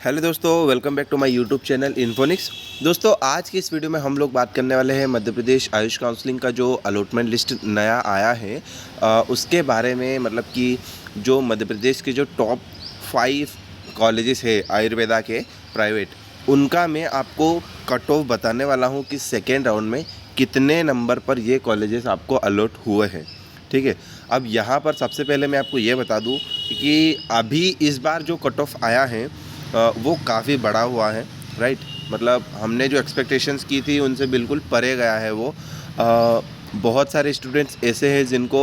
Hello दोस्तों, welcome back to my YouTube channel Infonix. दोस्तों, आज की इस वीडियो में हम लोग बात करने वाले हैं मध्य प्रदेश आयुष काउंसलिंग का जो अलॉटमेंट लिस्ट नया आया है उसके बारे में। मतलब कि जो मध्य प्रदेश के जो टॉप 5 कॉलेजेस है आयुर्वेदा के प्राइवेट, उनका मैं आपको कट ऑफ बताने वाला हूँ कि सेकेंड राउंड में कितने नंबर पर ये कॉलेजेस आपको अलॉट हुए हैं। ठीक है, अब यहाँ पर सबसे पहले मैं आपको ये बता दूँ कि अभी इस बार जो कट ऑफ आया है वो काफ़ी बड़ा हुआ है। राइट, मतलब हमने जो एक्सपेक्टेशंस की थी उनसे बिल्कुल परे गया है वो। बहुत सारे स्टूडेंट्स ऐसे हैं जिनको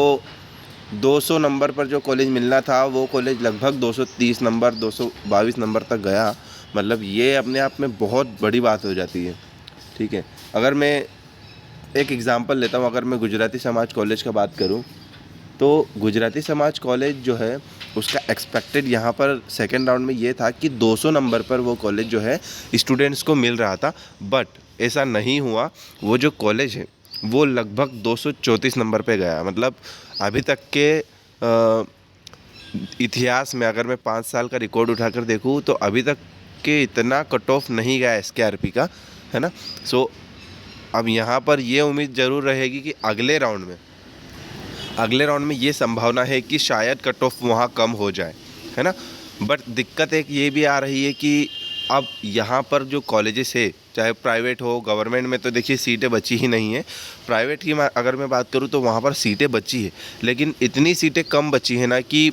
200 नंबर पर जो कॉलेज मिलना था वो कॉलेज लगभग 230 नंबर 222 नंबर तक गया। मतलब ये अपने आप में बहुत बड़ी बात हो जाती है। ठीक है, अगर मैं एक एग्ज़ाम्पल लेता हूँ, अगर मैं गुजराती समाज कॉलेज का बात करूँ तो गुजराती समाज कॉलेज जो है उसका एक्सपेक्टेड यहाँ पर सेकेंड राउंड में ये था कि 200 नंबर पर वो कॉलेज जो है स्टूडेंट्स को मिल रहा था, बट ऐसा नहीं हुआ। वो जो कॉलेज है वो लगभग 234 नंबर पे गया। मतलब अभी तक के इतिहास में अगर मैं 5 साल का रिकॉर्ड उठाकर देखूँ तो अभी तक के इतना कट ऑफ नहीं गया SKRP का, है ना। सो अब यहाँ पर ये उम्मीद ज़रूर रहेगी कि अगले राउंड में ये संभावना है कि शायद कट ऑफ वहाँ कम हो जाए, है ना। बट दिक्कत एक ये भी आ रही है कि अब यहाँ पर जो कॉलेजेस है, चाहे प्राइवेट हो गवर्नमेंट में, तो देखिए सीटें बची ही नहीं है। प्राइवेट की अगर मैं बात करूँ तो वहाँ पर सीटें बची है, लेकिन इतनी सीटें कम बची है ना कि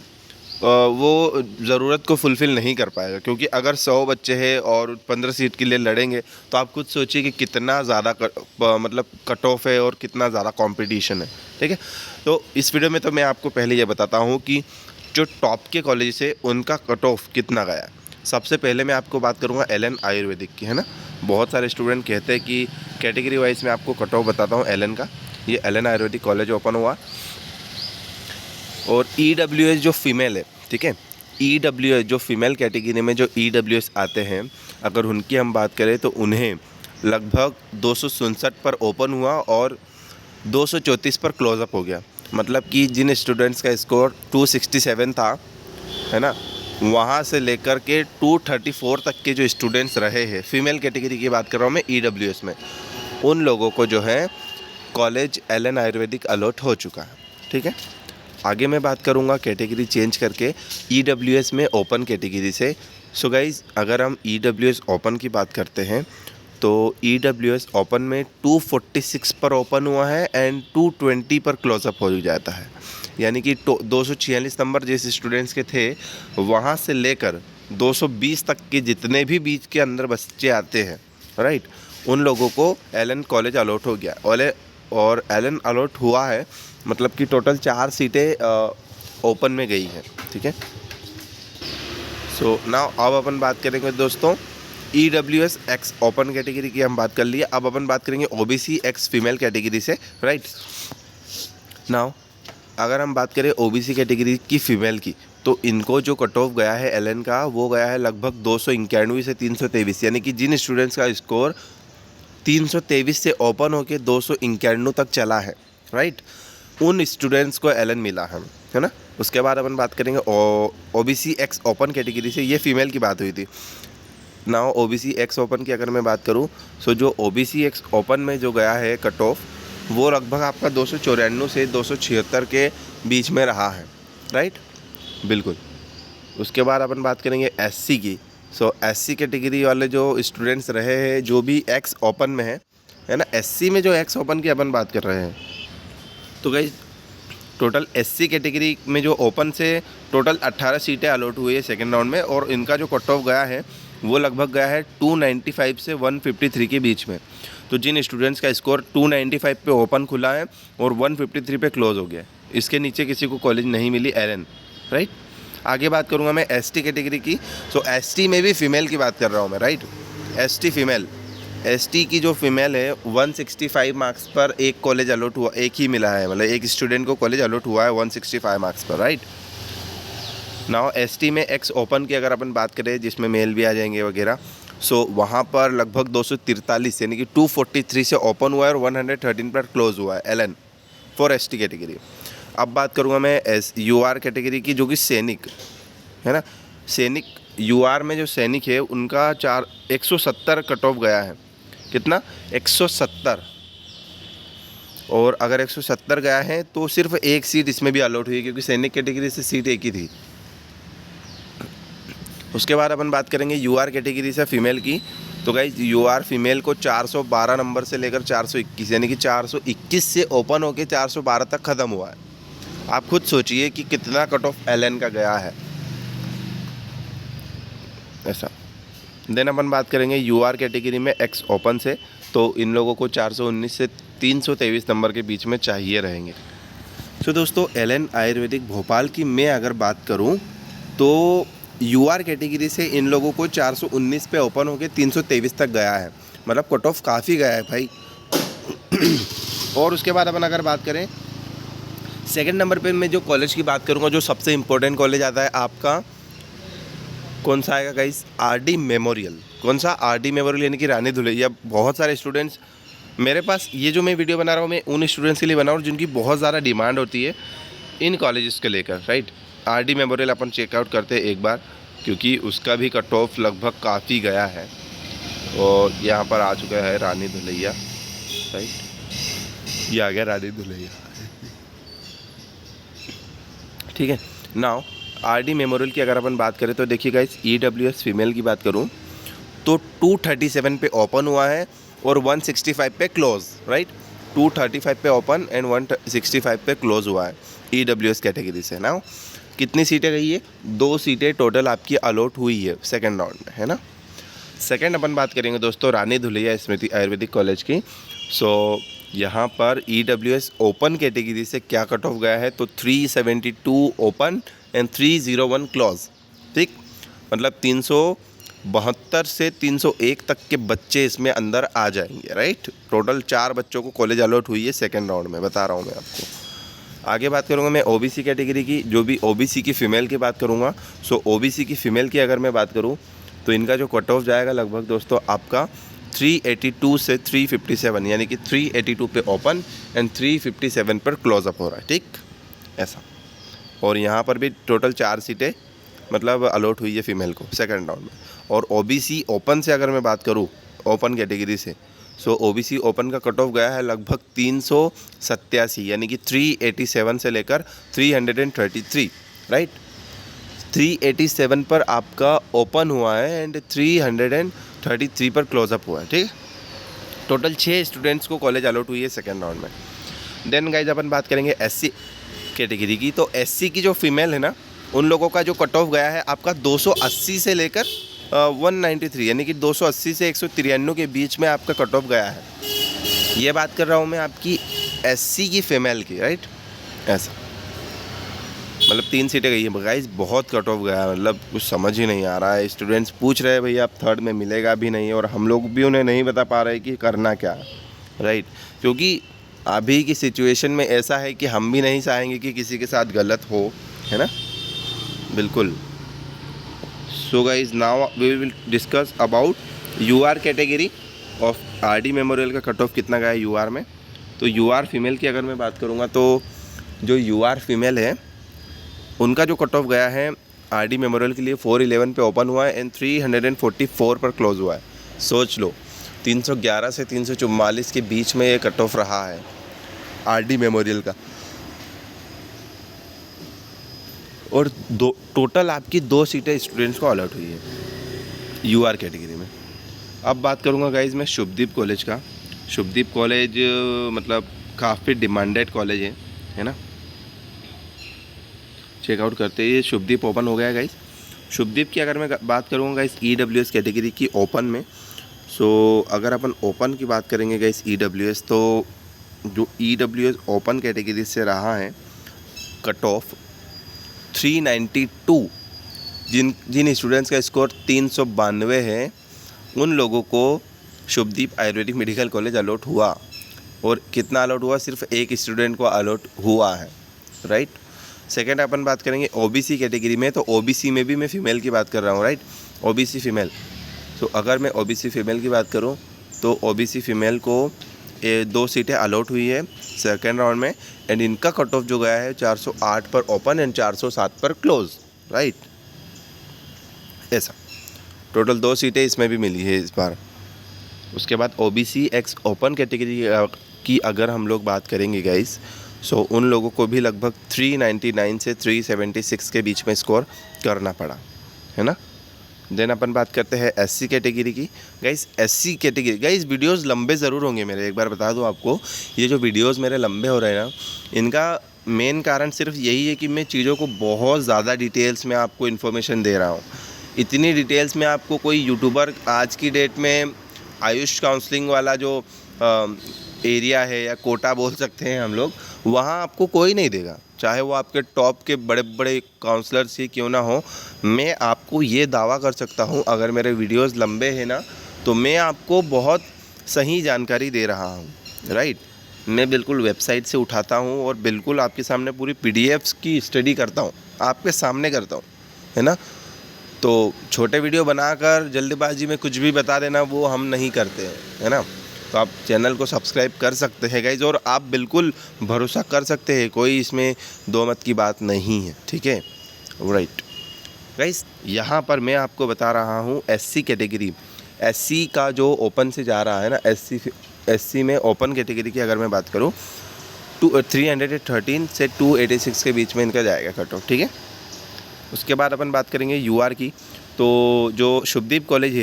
वो ज़रूरत को फुलफ़िल नहीं कर पाएगा। क्योंकि अगर 100 बच्चे हैं और 15 सीट के लिए लड़ेंगे तो आप खुद सोचिए कि कितना ज़्यादा मतलब कट ऑफ है और कितना ज़्यादा कंपटीशन है। ठीक है, तो इस वीडियो में तो मैं आपको पहले ये बताता हूँ कि जो टॉप के कॉलेज है उनका कट ऑफ कितना गया। सबसे पहले मैं आपको बात करूँगा LN आयुर्वेदिक की, है ना। बहुत सारे स्टूडेंट कहते हैं कि कैटेगरी वाइज मैं आपको कट ऑफ बताता हूँ LN का। ये LN आयुर्वेदिक कॉलेज ओपन हुआ और EWS जो फीमेल है, ठीक है, EWS जो फीमेल कैटेगरी में जो EWS आते हैं, अगर उनकी हम बात करें तो उन्हें लगभग 267 पर ओपन हुआ और 234 पर क्लोजअप हो गया। मतलब कि जिन स्टूडेंट्स का स्कोर 267 था, है ना, वहाँ से लेकर के 234 तक के जो स्टूडेंट्स रहे हैं, फीमेल कैटेगरी की बात कर रहा हूँ मैं EWS में, उन लोगों को जो है कॉलेज LN आयुर्वेदिक अलॉट हो चुका है। ठीक है, आगे मैं बात करूँगा कैटेगरी चेंज करके EWS में ओपन कैटेगरी से। सो गाइज़, अगर हम EWS ओपन की बात करते हैं तो EWS ओपन में 246 पर ओपन हुआ है एंड 220 पर क्लोजअप हो जाता है। यानी कि 246 नंबर जिस स्टूडेंट्स के थे वहाँ से लेकर 220 तक के जितने भी बीच के अंदर बच्चे आते हैं, राइट, उन लोगों को LN कॉलेज अलॉट हो गया और LN अलॉट हुआ है। मतलब कि टोटल 4 सीटें ओपन में गई हैं। ठीक है, सो नाउ अब अपन बात करेंगे दोस्तों EWS एक्स ओपन कैटेगरी की हम बात कर लिए। अब अपन बात करेंगे OBC एक्स फीमेल कैटेगरी से। राइट, नाउ अगर हम बात करें OBC कैटेगरी की फ़ीमेल की तो इनको जो कट ऑफ गया है LN का वो गया है लगभग 291 से 323। यानी कि जिन स्टूडेंट्स का स्कोर 323 से ओपन होकर 291 तक चला है, राइट, उन स्टूडेंट्स को LN मिला है ना। उसके बाद अपन बात करेंगे OBC एक्स ओपन कैटेगरी से। ये फीमेल की बात हुई थी। नाउ OBC एक्स ओपन की अगर मैं बात करूँ सो जो OBC एक्स ओपन में जो गया है कट ऑफ वो लगभग आपका 294 से 276 के बीच में रहा है। राइट, बिल्कुल। उसके बाद अपन बात करेंगे SC की। सो SC कैटेगरी वाले जो स्टूडेंट्स रहे हैं जो भी एक्स ओपन में है ना, SC में जो एक्स ओपन की अपन बात कर रहे हैं तो गाइस टोटल SC कैटेगरी में जो ओपन से टोटल 18 सीटें अलॉट हुई है सेकेंड राउंड में, और इनका जो कट ऑफ गया है वो लगभग गया है 295 से 153 के बीच में। तो जिन स्टूडेंट्स का स्कोर 295 पे ओपन खुला है और 153 पे क्लोज हो गया है, इसके नीचे किसी को कॉलेज नहीं मिली LN। राइट, आगे बात करूँगा मैं ST कैटेगरी की। सो ST में भी फीमेल की बात कर रहा हूँ मैं। राइट, ST फीमेल, ST की जो फीमेल है 165 मार्क्स पर एक कॉलेज अलॉट हुआ, एक ही मिला है, मतलब एक स्टूडेंट को कॉलेज अलॉट हुआ है 165 मार्क्स पर। राइट, नाउ ST में एक्स ओपन की अगर अपन बात करें जिसमें मेल भी आ जाएंगे वगैरह, सो वहाँ पर लगभग 243 यानी कि 243 से ओपन हुआ है और 113 पर क्लोज हुआ है LN फॉर ST कैटेगरी। अब बात करूँगा मैं UR कैटेगरी की जो कि सैनिक है ना। सैनिक यूआर में जो सैनिक है उनका 170 कट ऑफ गया है। कितना? 170। और अगर 170 गया है तो सिर्फ एक सीट इसमें भी अलॉट हुई है, क्योंकि सैनिक कैटेगरी से सीट एक ही थी। उसके बाद अपन बात करेंगे यूआर कैटेगरी से फीमेल की। तो गाइज यूआर फीमेल को 412 नंबर से लेकर 421, यानी कि 421 से ओपन होके 412 तक ख़त्म हुआ है। आप खुद सोचिए कि कितना कट ऑफ एलएन का गया है ऐसा। देन अपन बात करेंगे यूआर कैटेगरी में एक्स ओपन से। तो इन लोगों को 419 से 323 नंबर के बीच में चाहिए रहेंगे। तो दोस्तों एलएन आयुर्वेदिक भोपाल की मैं अगर बात करूं तो यूआर कैटेगरी से इन लोगों को 419 पे ओपन होकर 323 तक गया है, मतलब कट ऑफ काफ़ी गया है भाई। और उसके बाद अपन अगर बात करें सेकंड नंबर पे मैं जो कॉलेज की बात करूंगा, जो सबसे इम्पोर्टेंट कॉलेज आता है आपका, कौन सा आएगा गाइस? RD memorial. कौन सा? आरडी मेमोरियल, यानी कि रानी दुलहिया। बहुत सारे स्टूडेंट्स मेरे पास, ये जो मैं वीडियो बना रहा हूँ मैं उन स्टूडेंट्स के लिए बना रहा हूँ जिनकी बहुत ज़्यादा डिमांड होती है इन कॉलेजेस को लेकर, राइट। आरडी मेमोरियल अपन चेकआउट करते हैं एक बार, क्योंकि उसका भी कट ऑफ लगभग काफ़ी गया है। और यहाँ पर आ चुका है रानी दुलहिया, राइट। ये आ गया रानी दुलहिया, ठीक है। नाउ आरडी मेमोरियल की अगर अपन बात करें तो देखिए गाइस, ईडब्ल्यूएस फीमेल की बात करूँ तो 237 पे ओपन हुआ है और 165 पे क्लोज, राइट। 235 पे ओपन एंड 165 पे क्लोज हुआ है ईडब्ल्यूएस कैटेगरी से। नाउ कितनी सीटें गई है? 2 सीटें टोटल आपकी अलॉट हुई है सेकेंड राउंड में, है ना। सेकेंड अपन बात करेंगे दोस्तों रानी दुलहिया स्मृति आयुर्वेदिक कॉलेज की। सो यहाँ पर ईडब्ल्यूएस ओपन कैटेगरी से क्या कट ऑफ गया है? तो 372 ओपन एंड 301 क्लोज, ठीक। मतलब 372 से 301 तक के बच्चे इसमें अंदर आ जाएंगे, राइट। टोटल 4 बच्चों को कॉलेज अलॉट हुई है सेकेंड राउंड में, बता रहा हूँ मैं आपको। आगे बात करूँगा मैं ओबीसी कैटेगरी की, जो भी ओबीसी की फ़ीमेल की बात करूँगा। सो ओबीसी की फ़ीमेल की अगर मैं बात करूँ तो इनका जो कट ऑफ जाएगा लगभग दोस्तों आपका 382 से 357, यानी कि 382 पे ओपन एंड 357 पर क्लोज अप हो रहा है, ठीक ऐसा। और यहाँ पर भी टोटल 4 सीटें मतलब अलॉट हुई है फीमेल को सेकंड राउंड में। और ओबीसी ओपन से अगर मैं बात करूँ, ओपन कैटेगरी से, सो ओबीसी ओपन का कट ऑफ गया है लगभग 387, यानी कि 387 से लेकर 333, राइट। 387 पर आपका ओपन हुआ है एंड 333 पर क्लोजअप हुआ है, ठीक है। टोटल 6 स्टूडेंट्स को कॉलेज अलॉट हुई है सेकेंड राउंड में। देन गाइज अपन बात करेंगे एससी कैटेगरी की। तो एससी की जो फीमेल है ना, उन लोगों का जो कट ऑफ गया है आपका 280 से लेकर 193, यानी कि 280 से 193 के बीच में आपका कट ऑफ गया है। ये बात कर रहा हूँ मैं आपकी एससी की फीमेल की, राइट। ऐसा मतलब 3 सीटें गई है गाइस, बहुत कट ऑफ गया है, मतलब कुछ समझ ही नहीं आ रहा है। स्टूडेंट्स पूछ रहे हैं भैया आप थर्ड में मिलेगा भी नहीं, और हम लोग भी उन्हें नहीं बता पा रहे कि करना क्या है, राइट। क्योंकि अभी की सिचुएशन में ऐसा है कि हम भी नहीं चाहेंगे कि किसी के साथ गलत हो, है ना, बिल्कुल। So guys now we will discuss about your category of RD memorial का कट ऑफ कितना गया है यूआर में। तो यूआर फीमेल की अगर मैं बात करूँगा तो जो यूआर फीमेल है उनका जो कट ऑफ गया है आरडी मेमोरियल के लिए 411 पे ओपन हुआ है एंड 344 पर क्लोज हुआ है। सोच लो 311 से 344 के बीच में ये कट ऑफ रहा है आरडी मेमोरियल का। और टोटल आपकी 2 सीटें स्टूडेंट्स को अलॉट हुई है यूआर कैटेगरी में। अब बात करूँगा गाइज मैं शुभदीप कॉलेज का। शुभदीप कॉलेज मतलब काफ़ी डिमांडेड कॉलेज है ना। चेकआउट करते ही शुभदीप ओपन हो गया गाइस। शुभदीप की अगर मैं बात करूँगा गाइस ईडब्ल्यूएस कैटेगरी की ओपन में, सो अगर अपन ओपन की बात करेंगे गाइस ईडब्ल्यूएस, तो जो ईडब्ल्यूएस ओपन कैटेगरी से रहा है कट ऑफ 392, जिन स्टूडेंट्स का स्कोर 392 है उन लोगों को Shubhdeep Ayurvedic medical college allot हुआ। और कितना अलॉट हुआ? सिर्फ एक स्टूडेंट को अलॉट हुआ है, राइट। सेकेंड अपन बात करेंगे ओबीसी कैटेगरी में, तो ओबीसी में भी मैं फ़ीमेल की बात कर रहा हूँ, राइट। ओबीसी फ़ीमेल, तो अगर मैं ओबीसी फ़ीमेल की बात करूँ तो ओबीसी फ़ीमेल को 2 सीटें अलॉट हुई है सेकेंड राउंड में एंड इनका कट ऑफ जो गया है 408 पर ओपन एंड 407 पर क्लोज, राइट। ऐसा टोटल 2 सीटें इसमें भी मिली है इस बार। उसके बाद OBC एक्स ओपन कैटेगरी की अगर हम लोग बात करेंगे गाइस, सो उन लोगों को भी लगभग 399 से 376 के बीच में स्कोर करना पड़ा, है ना। देन अपन बात करते हैं SC कैटेगरी की। Guys SC category, guys videos लंबे ज़रूर होंगे मेरे, एक बार बता दूं आपको, ये जो वीडियोस मेरे लंबे हो रहे हैं ना, इनका मेन कारण सिर्फ यही है कि मैं चीज़ों को बहुत ज़्यादा डिटेल्स में आपको इन्फॉर्मेशन दे रहा हूँ। इतनी डिटेल्स में आपको कोई यूट्यूबर आज की डेट में आयुष काउंसलिंग वाला जो एरिया है या कोटा बोल सकते हैं हम लोग, वहाँ आपको कोई नहीं देगा, चाहे वो आपके टॉप के बड़े बड़े काउंसलर्स ही क्यों ना हो। मैं आपको ये दावा कर सकता हूँ, अगर मेरे वीडियोस लंबे हैं ना, तो मैं आपको बहुत सही जानकारी दे रहा हूँ, राइट। मैं बिल्कुल वेबसाइट से उठाता हूँ और बिल्कुल आपके सामने पूरी PDFs की स्टडी करता हूँ, आपके सामने करता हूँ, है ना। तो छोटे वीडियो बनाकर जल्दबाजी में कुछ भी बता देना वो हम नहीं करते हैं, है ना। तो आप चैनल को सब्सक्राइब कर सकते हैं गाइज, और आप बिल्कुल भरोसा कर सकते हैं, कोई इसमें दो मत की बात नहीं है, ठीक है, राइट। गाइज यहाँ पर मैं आपको बता रहा हूँ SC कैटेगरी, SC का जो ओपन से जा रहा है ना, SC में ओपन कैटेगरी की अगर मैं बात करूँ 313 से 286 के बीच में इनका जाएगा कट ऑफ, ठीक है। उसके बाद अपन बात करेंगे UR की। तो जो शुभदीप कॉलेज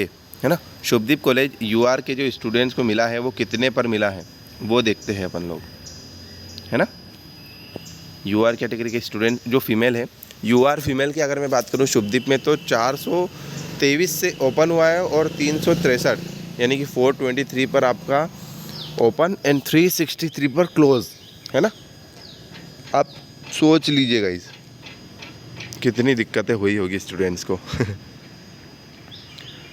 है ना, शुभदीप कॉलेज UR के जो स्टूडेंट्स को मिला है वो कितने पर मिला है वो देखते हैं अपन लोग, है ना। UR कैटेगरी के स्टूडेंट जो फीमेल है, UR फीमेल की अगर मैं बात करूँ शुभदीप में, तो 423 से ओपन हुआ है और 363 यानी कि 423 पर आपका ओपन एंड 363 पर क्लोज, है ना। आप सोच लीजिएगा इस कितनी दिक्कतें हुई होगी स्टूडेंट्स को।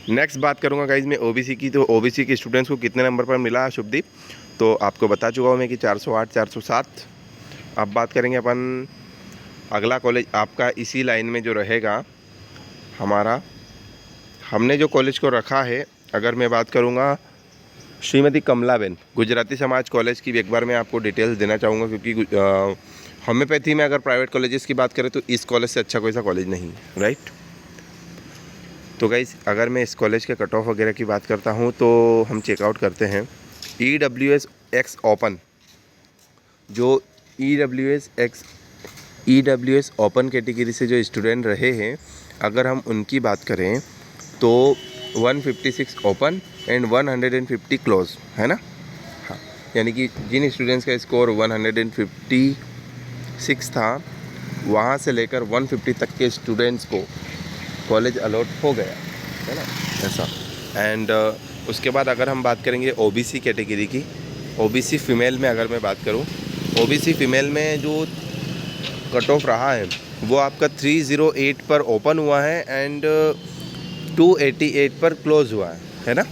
नेक्स्ट बात करूंगा गाइज मैं OBC की। तो OBC के स्टूडेंट्स को कितने नंबर पर मिला शुभदीप, तो आपको बता चुका हूँ मैं कि 408 407। अब बात करेंगे अपन अगला कॉलेज आपका इसी लाइन में जो रहेगा हमारा, हमने जो कॉलेज को रखा है, अगर मैं बात करूँगा श्रीमती कमलाबेन गुजराती समाज कॉलेज की, एक बार मैं आपको डिटेल्स देना चाहूँगा, क्योंकि होम्योपैथी में अगर प्राइवेट कॉलेजेस की बात करें तो इस कॉलेज से अच्छा कोई सा कॉलेज नहीं है, राइट। तो गाइस अगर मैं इस कॉलेज के कट ऑफ वगैरह की बात करता हूँ तो हम चेकआउट करते हैं EWS एक्स ओपन, जो EWS ओपन कैटेगरी से जो स्टूडेंट रहे हैं, अगर हम उनकी बात करें तो 156 ओपन एंड 150 क्लोज, है ना। हाँ, यानी कि जिन स्टूडेंट्स का स्कोर 156 था, वहाँ से लेकर 150 तक के स्टूडेंट्स को कॉलेज अलॉट हो गया, है ना, ऐसा। एंड उसके बाद अगर हम बात करेंगे OBC कैटेगरी की, OBC फीमेल में अगर मैं बात करूं, OBC फीमेल में जो कट ऑफ रहा है वो आपका 308 पर ओपन हुआ है एंड 288 पर क्लोज हुआ है ना,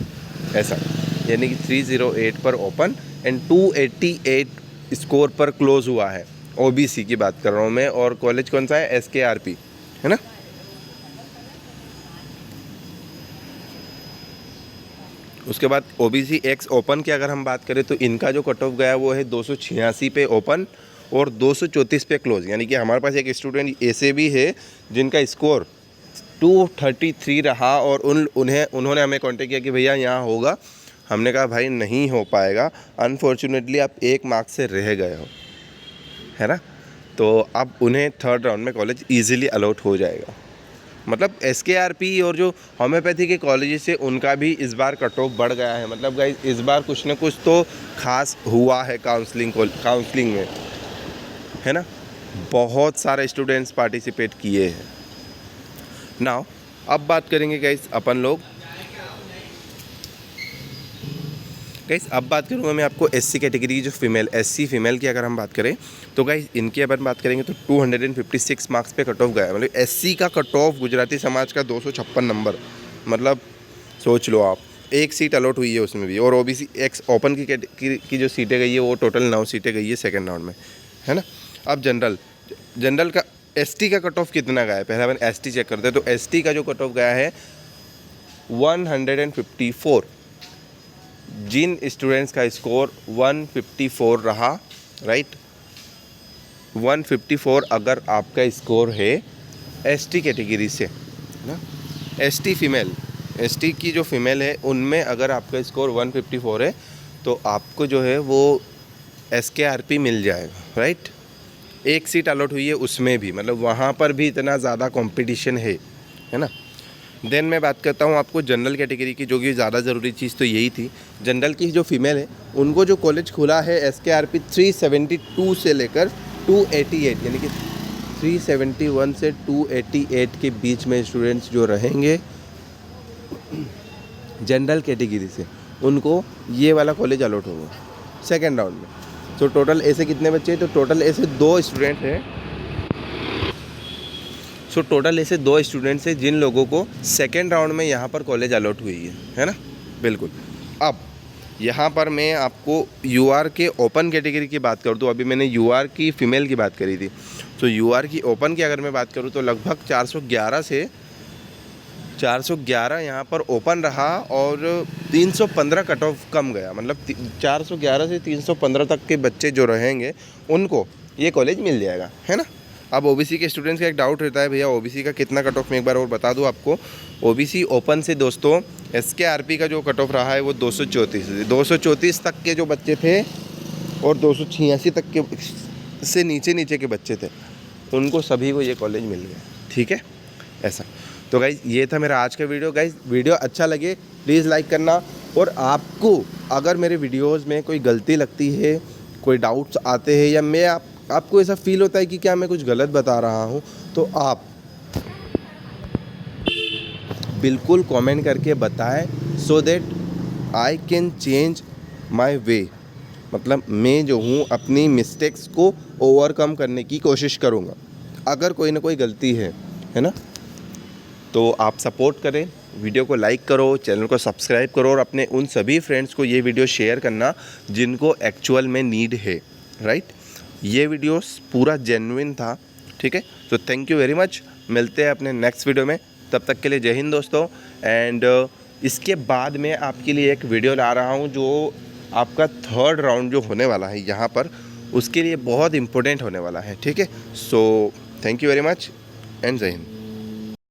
ऐसा। यानी कि 308 पर ओपन एंड 288 स्कोर पर क्लोज हुआ है, OBC की बात कर रहा हूँ मैं। और कॉलेज कौन सा है, SKRP, है ना। उसके बाद OBC एक्स ओपन की अगर हम बात करें तो इनका जो कट ऑफ गया वो है 286 पे ओपन और 234 पे क्लोज। यानी कि हमारे पास एक स्टूडेंट ऐसे भी है जिनका स्कोर 233 रहा और उन्होंने हमें कांटेक्ट किया कि भैया यहाँ होगा। हमने कहा भाई नहीं हो पाएगा, अनफॉर्चुनेटली आप 1 मार्क्स से रह गए हो, है ना। तो अब उन्हें 3rd राउंड में कॉलेज ईजिली अलॉट हो जाएगा। मतलब SKRP और जो होम्योपैथी के कॉलेजेस से उनका भी इस बार कट ऑफ बढ़ गया है। मतलब गाइस इस बार कुछ ना कुछ तो खास हुआ है काउंसलिंग में, है ना। बहुत सारे स्टूडेंट्स पार्टिसिपेट किए हैं। नाउ अब बात करेंगे गाइस अपन लोग, गाइस अब बात करूँगा मैं आपको SC कैटेगरी की जो SC फीमेल की अगर हम बात करें तो गाइस इनकी अपन बात करेंगे तो 256 मार्क्स पे कट ऑफ गया। मतलब SC का कट ऑफ गुजराती समाज का 256 नंबर, मतलब सोच लो आप, 1 सीट अलॉट हुई है उसमें भी। और OBC एक्स ओपन की जो सीटें गई है वो टोटल 9 सीटें गई है 2nd राउंड में, है ना। अब जनरल का ST का कट ऑफ कितना गया है, पहले अपन ST चेक करते हैं। तो ST का जो कट ऑफ गया है 154। जिन स्टूडेंट्स का स्कोर 154 रहा, राइट, 154 अगर आपका स्कोर है ST कैटेगरी से ना, एसटी की जो फ़ीमेल है उनमें अगर आपका स्कोर 154 है तो आपको जो है वो SKRP मिल जाएगा, राइट। एक सीट अलॉट हुई है उसमें भी, मतलब वहाँ पर भी इतना ज़्यादा कंपटीशन है ना। देन मैं बात करता हूँ आपको जनरल कैटेगरी की, जो कि ज़्यादा ज़रूरी चीज़ तो यही थी। जनरल की जो फीमेल है उनको जो कॉलेज खुला है SKRP 372 से लेकर 288, यानी कि 371 से 288 के बीच में स्टूडेंट्स जो रहेंगे जनरल कैटेगरी से, उनको ये वाला कॉलेज अलॉट होगा सेकेंड राउंड में। तो टोटल ऐसे कितने बच्चे हैं? तो टोटल ऐसे 2 स्टूडेंट हैं। टोटल ऐसे 2 स्टूडेंट्स हैं जिन लोगों को सेकेंड राउंड में यहाँ पर कॉलेज अलॉट हुई है ना, बिल्कुल। अब यहाँ पर मैं आपको UR के ओपन कैटेगरी की बात करूँ तो अभी मैंने UR की फ़ीमेल की बात करी थी, तो UR की ओपन की अगर मैं बात करूँ तो लगभग 411 से 411 यहाँ पर ओपन रहा और 315 कट ऑफ कम गया, मतलब 411 से 315 तक के बच्चे जो रहेंगे उनको ये कॉलेज मिल जाएगा, है ना। अब OBC के स्टूडेंट्स का एक डाउट रहता है, भैया OBC का कितना कट ऑफ, में एक बार और बता दूँ आपको। OBC ओपन से दोस्तों SKRP का जो कट ऑफ रहा है वो 234 तक के जो बच्चे थे और 286 तक के से नीचे के बच्चे थे, उनको सभी को ये कॉलेज मिल गया, ठीक है ऐसा। तो गाइज़ ये था मेरा आज का वीडियो। गाइज़ वीडियो अच्छा लगे प्लीज़ लाइक करना, और आपको अगर मेरे वीडियोस में कोई गलती लगती है, कोई डाउट्स आते हैं, या मैं आपको ऐसा फील होता है कि क्या मैं कुछ गलत बता रहा हूँ, तो आप बिल्कुल कमेंट करके बताएं, so that I can change my way. मतलब मैं जो हूँ अपनी मिस्टेक्स को ओवरकम करने की कोशिश करूँगा। अगर कोई ना कोई गलती है ना, तो आप सपोर्ट करें, वीडियो को लाइक करो, चैनल को सब्सक्राइब करो, और अपने उन सभी फ्रेंड्स को ये वीडियो शेयर करना जिनको एक्चुअल में नीड है, राइट। ये वीडियोस पूरा जेन्युइन था, ठीक है। तो थैंक यू वेरी मच, मिलते हैं अपने नेक्स्ट वीडियो में, तब तक के लिए जय हिंद दोस्तों। एंड इसके बाद मैं आपके लिए एक वीडियो ला रहा हूँ जो आपका थर्ड राउंड जो होने वाला है यहाँ पर, उसके लिए बहुत इम्पोर्टेंट होने वाला है, ठीक है। So thank you very much and जय हिंद।